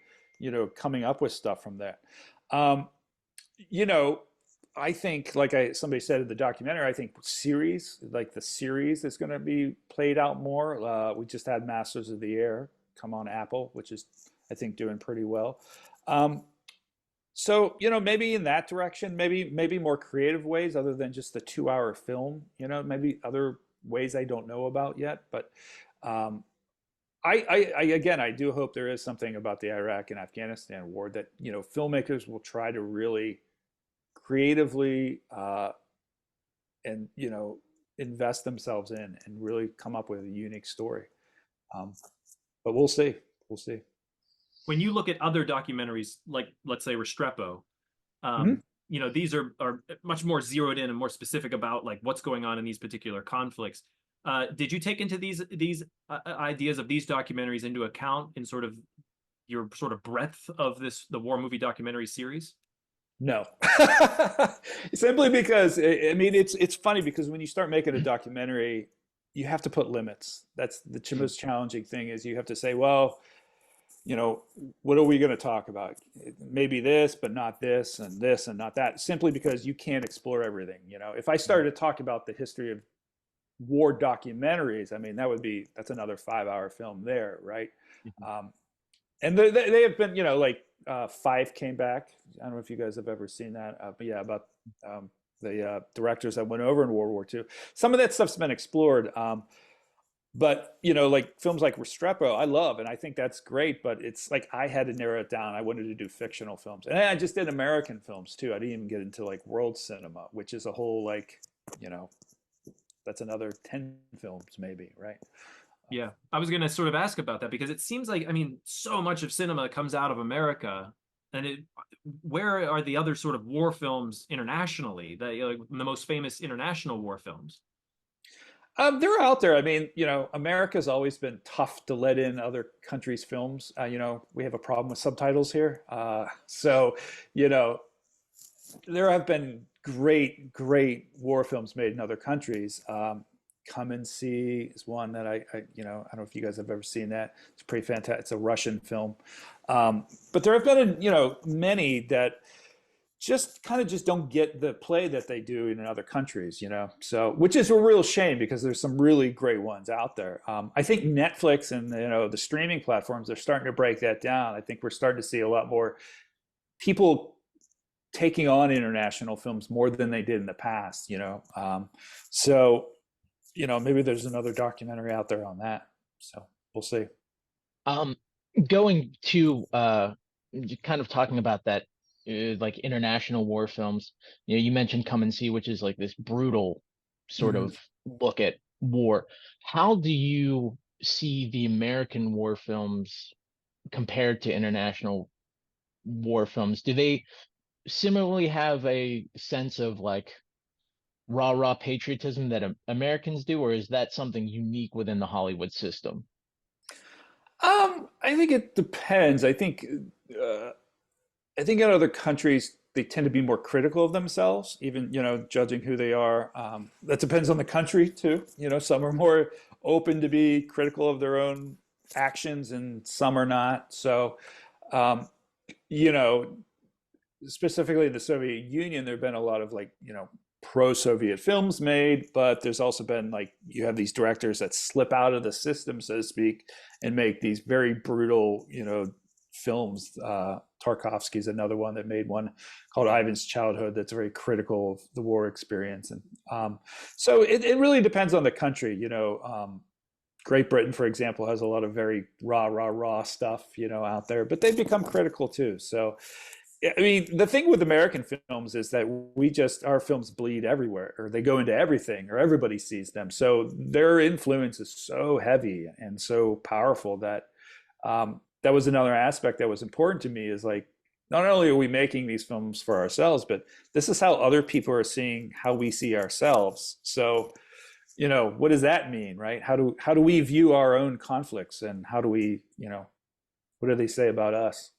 coming up with stuff from there. Um, you know, I think, like somebody said in the documentary, I think like the series is going to be played out more. We just had Masters of the Air come on Apple, which is, I think, doing pretty well. Um, so, maybe in that direction, maybe more creative ways other than just the 2-hour film. Maybe other ways I don't know about yet. But um, again, I do hope there is something about the Iraq and Afghanistan war that filmmakers will try to really creatively and invest themselves in and really come up with a unique story. Um, but we'll see. We'll see. When you look at other documentaries, like let's say Restrepo, Mhm. these are much more zeroed in and more specific about like what's going on in these particular conflicts. Did you take into these ideas of these documentaries into account in sort of your sort of breadth of the war movie documentary series? No, simply because I mean it's funny because when you start making a documentary, you have to put limits. That's the most challenging thing is you have to say, well, what are we going to talk about? Maybe this, but not this and not that, simply because you can't explore everything. If I started to talk about the history of war documentaries, I mean, that's another 5-hour film there, right? Um, and they have been, like Five came back. I don't know if you guys have ever seen that, but yeah, about the directors that went over in World War II. Some of that stuff's been explored. But like films like Restrepo, I love, and I think that's great. But it's like I had to narrow it down. I wanted to do fictional films, and I just did American films too. I didn't even get into like world cinema, which is a whole like, you know, that's another 10 films maybe, right? Yeah, I was going to sort of ask about that because it seems like, I mean, so much of cinema comes out of America, and where are the other sort of war films internationally, like the most famous international war films? They're out there. I mean, America's always been tough to let in other countries' films. We have a problem with subtitles here. So, you know, there have been great war films made in other countries. Come and See is one that I don't know if you guys have ever seen that. It's pretty fantastic. It's a Russian film. But there have been, many that just kind of just don't get the play that they do in other countries. So which is a real shame because there's some really great ones out there. I think Netflix and the streaming platforms are starting to break that down. I think we're starting to see a lot more people taking on international films more than they did in the past. So maybe there's another documentary out there on that. So we'll see. Um, Going to kind of talking about that, like international war films. You mentioned Come and See, which is like this brutal sort Mhm. of look at war. How do you see the American war films compared to international war films? Do they similarly have a sense of like rah patriotism that Americans do, or is that something unique within the Hollywood system? I think it depends. Uh, I think in other countries they tend to be more critical of themselves, even judging who they are. That depends on the country too. Some are more open to be critical of their own actions, and some are not. So, um, you know, specifically the Soviet Union, there have been a lot of like pro-Soviet films made, but there's also been like you have these directors that slip out of the system, so to speak, and make these very brutal films. Tarkovsky's another one that made one called Ivan's Childhood that's very critical of the war experience. And so it really depends on the country. Great Britain, for example, has a lot of very raw stuff, out there, but they've become critical too. So, I mean, the thing with American films is that our films bleed everywhere, or they go into everything, or everybody sees them. So their influence is so heavy and so powerful that that was another aspect that was important to me is like, not only are we making these films for ourselves, but this is how other people are seeing how we see ourselves. So, what does that mean, right? How do we view our own conflicts, and how do we, what do they say about us?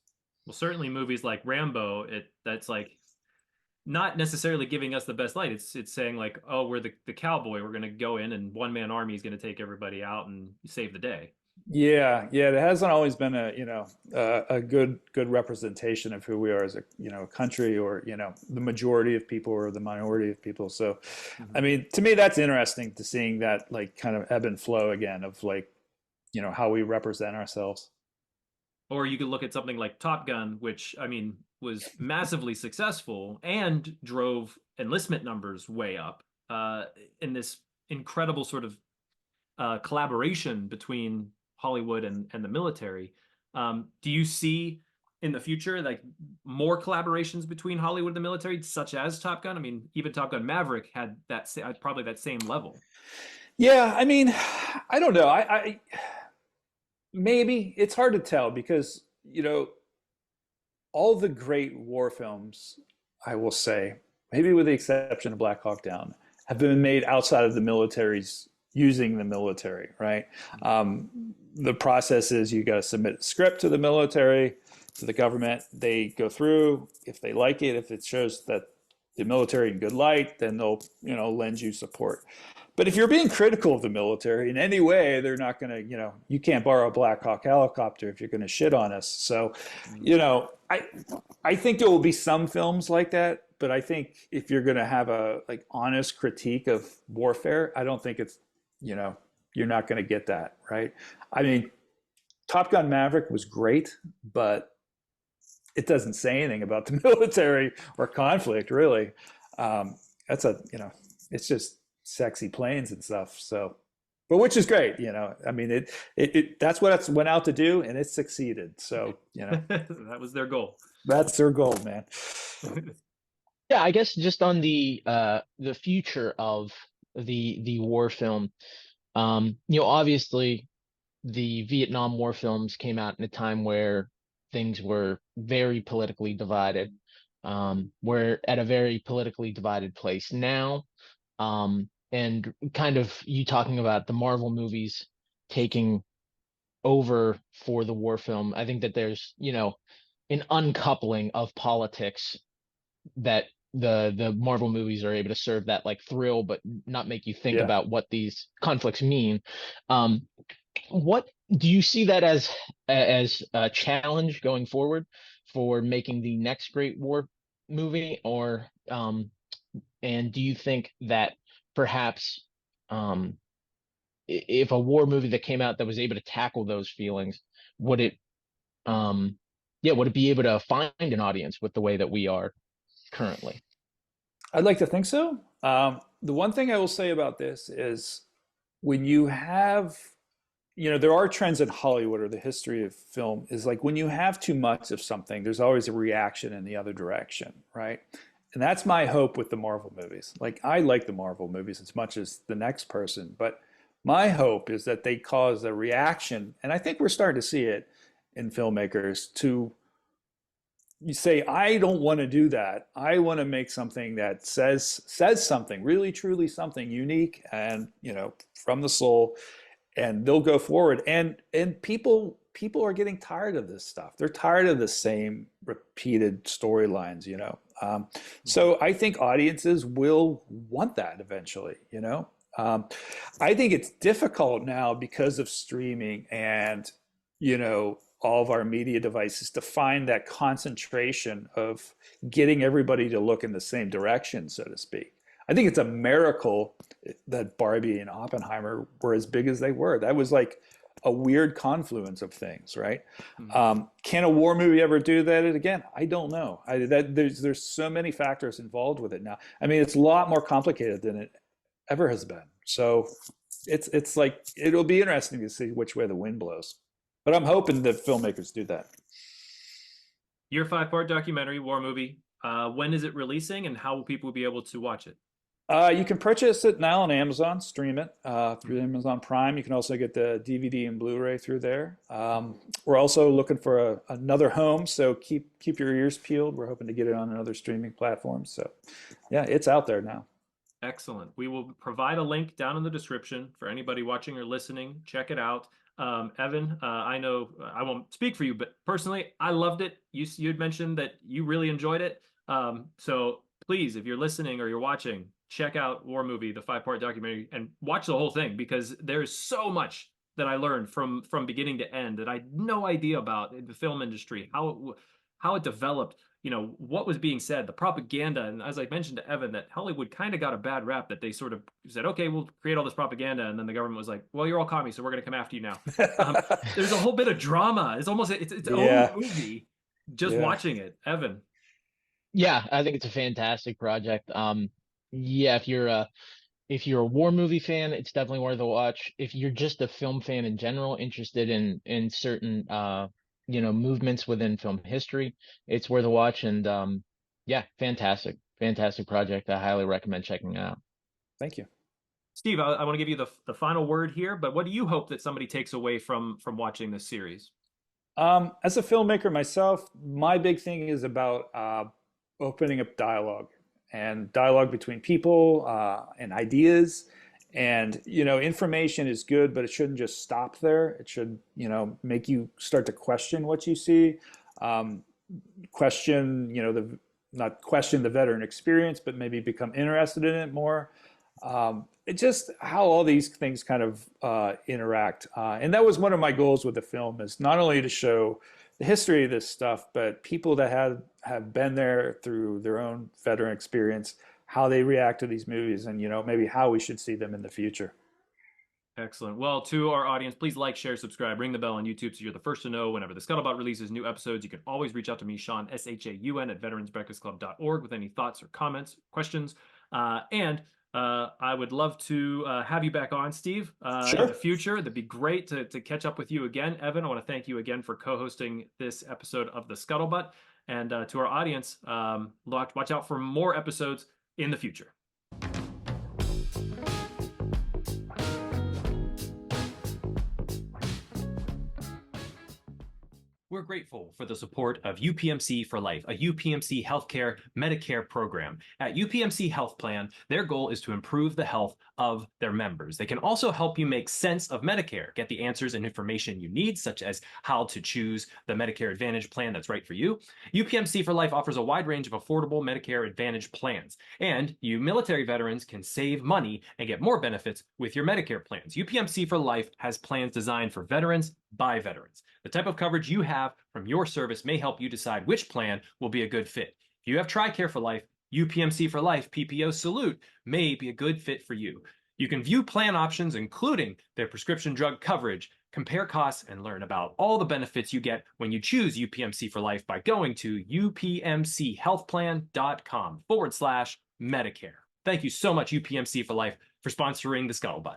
Well, certainly movies like Rambo, that's like not necessarily giving us the best light. It's saying like, oh, we're the cowboy. We're gonna go in and one man army is gonna take everybody out and save the day. Yeah, yeah, it hasn't always been a good representation of who we are as a country, or the majority of people or the minority of people. So, I Mhm. mean, to me, that's interesting to seeing that like kind of ebb and flow again of like how we represent ourselves. Or you could look at something like Top Gun, which I mean was massively successful and drove enlistment numbers way up in this incredible sort of collaboration between Hollywood and the military. Do you see in the future like more collaborations between Hollywood and the military, such as Top Gun? I mean, even Top Gun Maverick had probably that same level. Yeah, I mean, I don't know. I maybe it's hard to tell because all the great war films, I will say, maybe with the exception of Black Hawk Down, have been made outside of the military's using the military, right? The process is you got to submit a script to the military, to the government. They go through. If they like it, if it shows that the military in good light, then they'll lend you support. But if you're being critical of the military in any way, they're not going to, you can't borrow a Black Hawk helicopter if you're going to shit on us. So, Mhm. I think there will be some films like that, but I think if you're going to have a like honest critique of warfare, I don't think it's, you're not going to get that, right? I mean, Top Gun Maverick was great, but it doesn't say anything about the military or conflict, really. That's it's just sexy planes and stuff. So, but which is great, I mean, that's what it went out to do, and it succeeded. So, That was their goal. that's their goal, man. Yeah, I guess just on the future of the war film, obviously the Vietnam War films came out in a time where things were very politically divided. We're at a very politically divided place now. And kind of you talking about the Marvel movies taking over for the war film. I think that there's, an uncoupling of politics that the Marvel movies are able to serve that like thrill, but not make you think Yeah. about what these conflicts mean. Um, what do you see that as a challenge going forward for making the next great war movie, or and do you think that perhaps um, if a war movie that came out that was able to tackle those feelings, would it um, yeah, would it be able to find an audience with the way that we are currently? I'd like to think so. The one thing I will say about this is when you have, there are trends in Hollywood or the history of film is like when you have too much of something, there's always a reaction in the other direction, right? And that's my hope with the Marvel movies. Like, I like the Marvel movies as much as the next person, but my hope is that they cause a reaction. And I think we're starting to see it in filmmakers to you say, I don't want to do that. I want to make something that says something really, truly something unique and from the soul, and they'll go forward. And people are getting tired of this stuff. They're tired of the same repeated storylines. Mhm. So I think audiences will want that eventually. I think it's difficult now because of streaming and all of our media devices to find that concentration of getting everybody to look in the same direction, so to speak. I think it's a miracle that Barbie and Oppenheimer were as big as they were. That was like a weird confluence of things, right? Mhm. Can a war movie ever do that again? I don't know. There's so many factors involved with it now. I mean, it's a lot more complicated than it ever has been. So it's like it'll be interesting to see which way the wind blows. But I'm hoping that filmmakers do that. Your five-part documentary, war movie. When is it releasing, and how will people be able to watch it? You can purchase it now on Amazon, stream it through Mhm. Amazon Prime. You can also get the DVD and Blu-ray through there. We're also looking for another home, so keep your ears peeled. We're hoping to get it on another streaming platform. So, yeah, it's out there now. Excellent. We will provide a link down in the description for anybody watching or listening. Check it out. Evan, I know I won't speak for you, but personally, I loved it. You had mentioned that you really enjoyed it. So please, if you're listening or you're watching, check out War Movie, the 5-part documentary, and watch the whole thing because there's so much that I learned from beginning to end that I had no idea about in the film industry, how it developed, what was being said, the propaganda. And as I mentioned to Evan, that Hollywood kind of got a bad rap, that they sort of said, okay, we'll create all this propaganda. And then the government was like, well, you're all commies, so we're going to come after you now. There's a whole bit of drama. It's almost its own movie just watching it. Evan. Yeah, I think it's a fantastic project. Yeah, if you're a war movie fan, it's definitely worth a watch. If you're just a film fan in general, interested in certain movements within film history, it's worth a watch. And yeah, fantastic project. I highly recommend checking it out. Thank you. Steve, I want to give you the final word here, but what do you hope that somebody takes away from watching this series? As a filmmaker myself, my big thing is about opening up dialogue and dialogue between people and ideas. And, information is good, but it shouldn't just stop there. It should, make you start to question what you see, question, not question the veteran experience, but maybe become interested in it more. It's just how all these things kind of interact. And that was one of my goals with the film, is not only to show the history of this stuff, but people that have been there through their own veteran experience, how they react to these movies, and maybe how we should see them in the future. Excellent. Well, to our audience, please like, share, subscribe, ring the bell on YouTube so you're the first to know whenever the Scuttlebutt releases new episodes. You can always reach out to me, Sean, SHAUN, at veteransbreakfastclub.org with any thoughts or comments, questions. And I would love to have you back on, Steve, in the future. That'd be great to catch up with you again. Evan, I want to thank you again for co-hosting this episode of The Scuttlebutt. And to our audience, watch out for more episodes in the future. We're grateful for the support of UPMC for Life, a UPMC healthcare Medicare program. At UPMC Health Plan, their goal is to improve the health of their members. They can also help you make sense of Medicare, get the answers and information you need, such as how to choose the Medicare Advantage plan that's right for you. UPMC for Life offers a wide range of affordable Medicare Advantage plans, and you military veterans can save money and get more benefits with your Medicare plans. UPMC for Life has plans designed for veterans by veterans. The type of coverage you have from your service may help you decide which plan will be a good fit. If you have TRICARE for Life, UPMC for Life PPO Salute may be a good fit for you. You can view plan options, including their prescription drug coverage, compare costs, and learn about all the benefits you get when you choose UPMC for Life by going to upmchealthplan.com/Medicare. Thank you so much, UPMC for Life, for sponsoring the Scuttlebutt.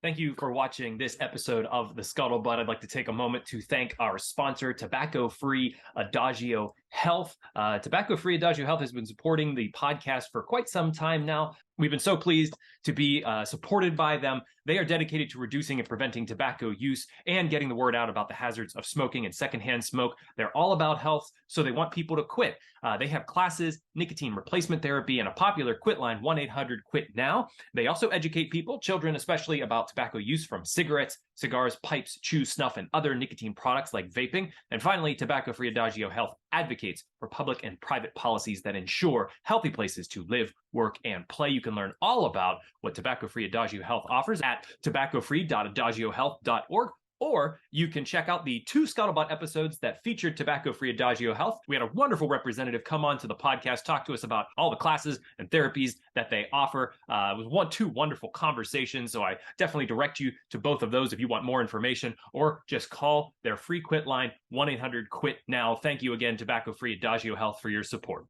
Thank you for watching this episode of The Scuttlebutt. I'd like to take a moment to thank our sponsor, Tobacco-Free Adagio Health. Tobacco-Free Adagio Health has been supporting the podcast for quite some time now. We've been so pleased to be supported by them. They are dedicated to reducing and preventing tobacco use and getting the word out about the hazards of smoking and secondhand smoke. They're all about health, so they want people to quit. They have classes, nicotine replacement therapy, and a popular quit line, 1-800-QUIT-NOW. They also educate people, children especially, about tobacco use from cigarettes, cigars, pipes, chew, snuff, and other nicotine products like vaping. And finally, Tobacco-Free Adagio Health advocates for public and private policies that ensure healthy places to live, work, and play. You can learn all about what Tobacco-Free Adagio Health offers at tobaccofree.adagiohealth.org. Or you can check out the 2 Scuttlebutt episodes that featured Tobacco-Free Adagio Health. We had a wonderful representative come on to the podcast, talk to us about all the classes and therapies that they offer. It was 2 wonderful conversations, so I definitely direct you to both of those if you want more information, or just call their free quit line, 1-800-QUIT-NOW. Thank you again, Tobacco-Free Adagio Health, for your support.